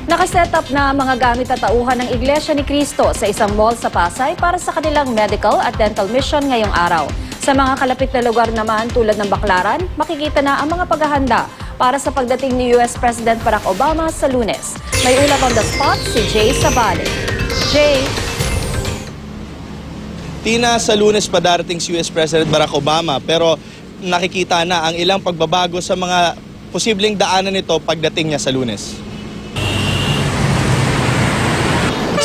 Nakaset up na mga gamit at tauhan ng Iglesia ni Cristo sa isang mall sa Pasay para sa kanilang medical at dental mission ngayong araw. Sa mga kalapit na lugar naman tulad ng Baclaran, makikita na ang mga paghahanda para sa pagdating ni US President Barack Obama sa Lunes. May ulat on the spot si Jay Sabale. Jay. Tina, sa Lunes pa darating si US President Barack Obama pero nakikita na ang ilang pagbabago sa mga posibleng daanan nito pagdating niya sa Lunes.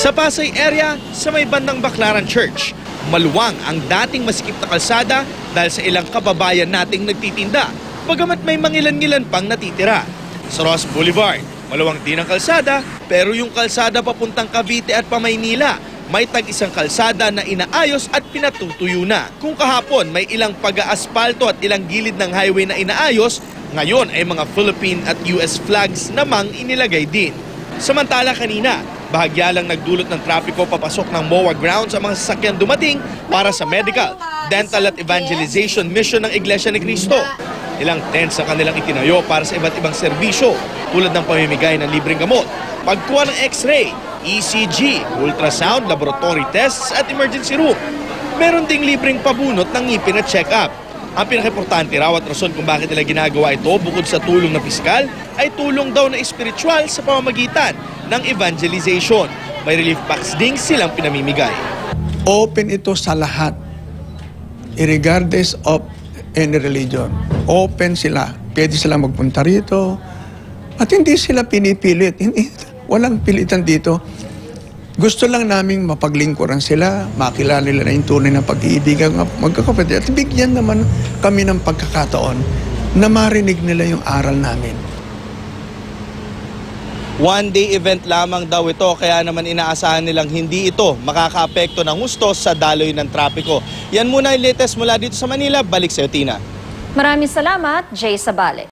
Sa Pasay area, sa may bandang Baclaran Church, maluwang ang dating masikip na kalsada dahil sa ilang kababayan nating nagtitinda, bagamat may mangilan-ngilan pang natitira. Sa Ross Boulevard, maluwang din ang kalsada, pero yung kalsada papuntang Cavite at Pamaynila, may tag-isang kalsada na inaayos at pinatutuyo na. Kung kahapon may ilang pag-aaspalto at ilang gilid ng highway na inaayos, ngayon ay mga Philippine at US flags namang inilagay din. Samantala kanina, bahagya lang nagdulot ng trapiko papasok ng MOA grounds ang mga sasakyan dumating para sa medical, dental at evangelization mission ng Iglesia ni Cristo. Ilang tents ang kanilang itinayo para sa iba't ibang serbisyo tulad ng pamimigay ng libreng gamot, pagkuha ng x-ray, ECG, ultrasound, laboratory tests at emergency room. Meron ding libreng pabunot ng ngipin at check-up. Ang pinaka-importante raw at rason kung bakit nila ginagawa ito bukod sa tulong na piskal ay tulong daw na espiritual sa pamamagitan ng evangelization. May relief packs ding silang pinamimigay. Open ito sa lahat, regardless of any religion. Open sila. Pwede sila magpunta rito at hindi sila pinipilit. Walang pilitan dito. Gusto lang naming mapaglingkuran sila, makilala nila na yung tunay na pag-iibigan magkakapatid. At bigyan naman kami ng pagkakataon na marinig nila yung aral namin. One-day event lamang daw ito, kaya naman inaasahan nilang hindi ito makakaapekto ng husto sa daloy ng trapiko. Yan muna yung latest mula dito sa Manila. Balik sa'yo, Tina. Maraming salamat, Jay Sabale.